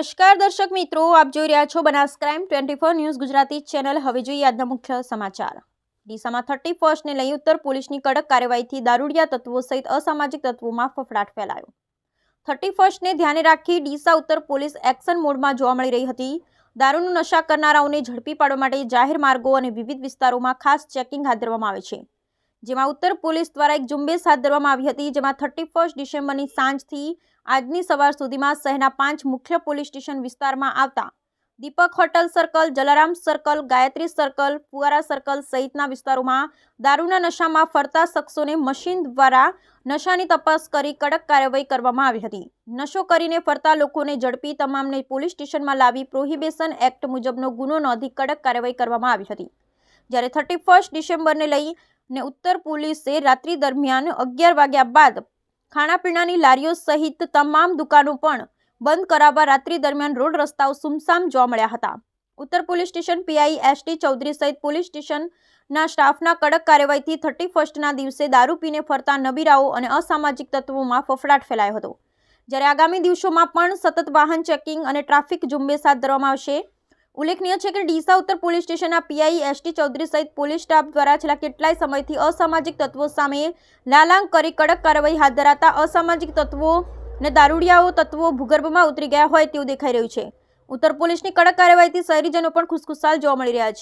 નમસ્કાર દર્શક મિત્રો, આપ જોઈ રહ્યા છો Banas crime 24 news Gujarati channel. હવે જોઈએ આજના મુખ્ય સમાચાર। ડીસામાં 31 ને લઈ ઉત્તર પોલીસની કડક કાર્યવાહીથી દારૂડિયા તત્વો સહિત અસામાજિક તત્વોમાં ફફડાટ ફેલાયો। 31 ને ધ્યાને રાખી ડીસા ઉત્તર પોલીસ એક્શન મોડમાં જોવા મળી રહી હતી। દારૂનો નશા કરનારાઓને ઝડપી પાડવા માટે જાહેર માર્ગો અને વિવિધ વિસ્તારોમાં ખાસ ચેકિંગ હાથ ધરવામાં આવે છે, જેમાં ઉત્તર પોલીસ દ્વારા એક ઝુંબેશ હાથ ધરવામાં આવી હતી, જેમાં 31 ડિસેમ્બરની સાંજથી આજની સવાર સુધીમાં શહેરના 5 મુખ્ય પોલીસ સ્ટેશન વિસ્તારમાં આવતા Deepak hotel circle, Jalaram circle, Gayatri circle, ફુવારા સર્કલ સહિતના વિસ્તારોમાં દારૂના નશામાં ફરતા શખ્સોને મશીન દ્વારા નશાની તપાસ કરી કડક કાર્યવાહી કરવામાં આવી હતી। નશો કરીને ફરતા લોકોને ઝડપી તમામને પોલીસ સ્ટેશનમાં લાવી પ્રોહિબિશન એક્ટ મુજબનો ગુનો નોંધી કડક કાર્યવાહી કરવામાં આવી હતી। જ્યારે 31 ડિસેમ્બરને લઈને ઉત્તર પોલીસે રાત્રિ દરમિયાન 11 વાગ્યા બાદ ખાણાપીણાની લારીઓ સહિત તમામ દુકાનો પણ બંધ કરાવવા રાત્રિ દરમિયાન રોડ રસ્તાઓ સુમસામ જોવા મળ્યા હતા। ઉત્તર police station PI ST Chaudhary સહિત પોલીસ સ્ટેશનના સ્ટાફના કડક કાર્યવાહીથી 31ના દિવસે દારૂ પીને ફરતા નબીરાઓ અને અસામાજિક તત્વોમાં ફફડાટ ફેલાયો હતો। જ્યારે આગામી દિવસોમાં પણ સતત વાહન ચેકિંગ અને ટ્રાફિક ઝુંબેશ હાથ ધરવામાં આવશે। ઉલ્લેખનીય છે કે ડીસા ઉત્તર પોલીસ સ્ટેશનના પીઆઈ એસટી ચૌધરી સહિત પોલીસ સ્ટાફ દ્વારા છેલ્લા કેટલાય સમયથી અસામાજિક તત્વો સામે લાલાંગ કરી કડક કાર્યવાહી હાથ ધરાતા અસામાજિક તત્વો અને દારૂડિયાઓ તત્વો ભૂગર્ભમાં ઉતરી ગયા હોય તેવું દેખાઈ રહ્યું છે। ઉત્તર પોલીસની કડક કાર્યવાહીથી શહેરીજનો પણ ખુશખુશાલ જોવા મળી રહ્યા છે।